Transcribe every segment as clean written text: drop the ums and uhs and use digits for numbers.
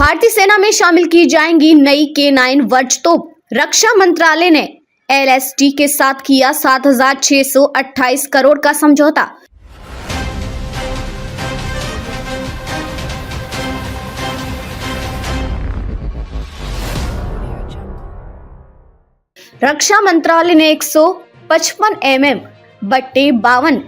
भारतीय सेना में शामिल की जाएंगी नई K9 वर्ज तोप। रक्षा मंत्रालय ने LST के साथ किया 7,628 करोड़ का समझौता। रक्षा मंत्रालय ने 155 mm बट्टे 52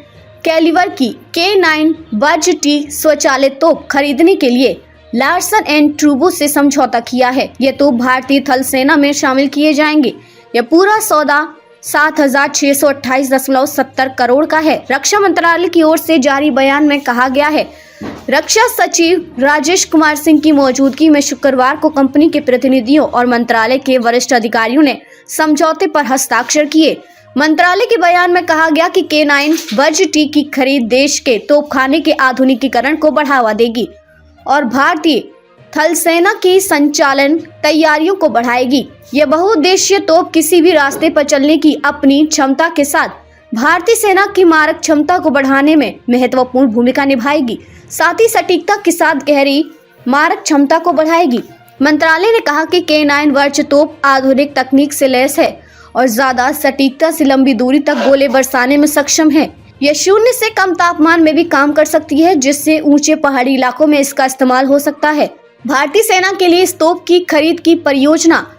कैलिबर की K9 वर्ज टी स्वचालित तोप खरीदने के लिए लार्सन एंड टूब्रो से समझौता किया है। ये तोप भारतीय थल सेना में शामिल किए जाएंगे। यह पूरा सौदा 7,628.70 करोड़ का है। रक्षा मंत्रालय की ओर से जारी बयान में कहा गया है, रक्षा सचिव राजेश कुमार सिंह की मौजूदगी में शुक्रवार को कंपनी के प्रतिनिधियों और मंत्रालय के वरिष्ठ अधिकारियों ने समझौते पर हस्ताक्षर किए। मंत्रालय के बयान में कहा गया कि K9 वर्ज टी की खरीद देश के तोपखाने के आधुनिकीकरण को बढ़ावा देगी और भारतीय थल सेना की संचालन तैयारियों को बढ़ाएगी। यह बहुउद्देशीय तोप किसी भी रास्ते पर चलने की अपनी क्षमता के साथ भारतीय सेना की मारक क्षमता को बढ़ाने में महत्वपूर्ण भूमिका निभाएगी, साथ ही सटीकता के साथ गहरी मारक क्षमता को बढ़ाएगी। मंत्रालय ने कहा कि K9 वर्ज तोप आधुनिक तकनीक से लैस है और ज्यादा सटीकता से लंबी दूरी तक गोले बरसाने में सक्षम है। यह 0 से कम तापमान में भी काम कर सकती है, जिससे ऊंचे पहाड़ी इलाकों में इसका इस्तेमाल हो सकता है। भारतीय सेना के लिए इस तोप की खरीद की परियोजना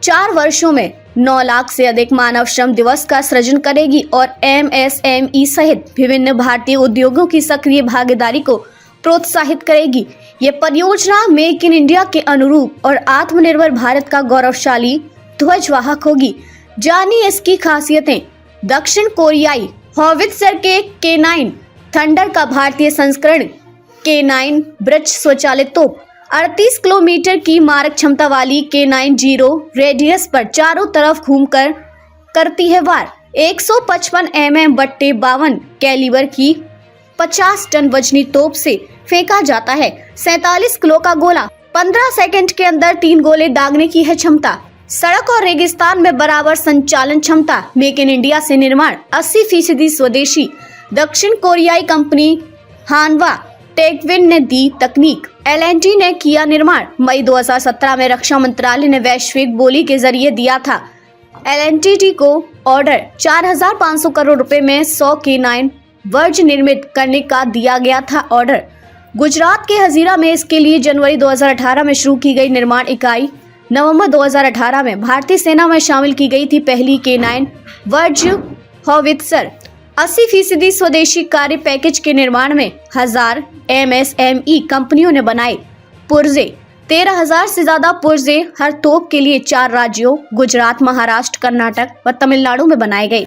4 वर्षों में 9 लाख से अधिक मानव श्रम दिवस का सृजन करेगी और MSME सहित विभिन्न भारतीय उद्योगों की सक्रिय भागीदारी को प्रोत्साहित करेगी। ये परियोजना मेक इन इंडिया के अनुरूप और आत्मनिर्भर भारत का गौरवशाली ध्वजवाहक होगी। जानिए इसकी खासियतें। दक्षिण कोरियाई हॉवित्जर के K9 थंडर का भारतीय संस्करण K9 ब्रज स्वचालित तोप 38 किलोमीटर की मारक क्षमता वाली K9 जीरो रेडियस पर चारों तरफ घूमकर करती है वार। 155 mm बट्टे 52 कैलिबर की 50 टन वजनी तोप से फेंका जाता है। 47 किलो का गोला 15 सेकंड के अंदर 3 गोले दागने की है क्षमता। सड़क और रेगिस्तान में बराबर संचालन क्षमता। मेक इन इंडिया से निर्माण 80% स्वदेशी। दक्षिण कोरियाई कंपनी हानवा टेकविन ने दी तकनीक, L&T ने किया निर्माण। मई 2017 में रक्षा मंत्रालय ने वैश्विक बोली के जरिए दिया था L&T को ऑर्डर 4,500 करोड़ रुपए में 100 K9 वर्ज निर्मित करने का दिया गया था ऑर्डर। गुजरात के हजीरा में इसके लिए जनवरी 2018 में शुरू की गई निर्माण इकाई नवंबर 2018 में भारतीय सेना में शामिल की गई थी। पहली K9 वर्ज हॉवित्जर 80% स्वदेशी कार्य पैकेज के निर्माण में 1000 MSME कंपनियों ने बनाए पुर्जे। 13,000 से ज्यादा पुर्जे हर तोप के लिए 4 राज्यों गुजरात, महाराष्ट्र, कर्नाटक व तमिलनाडु में बनाए गए।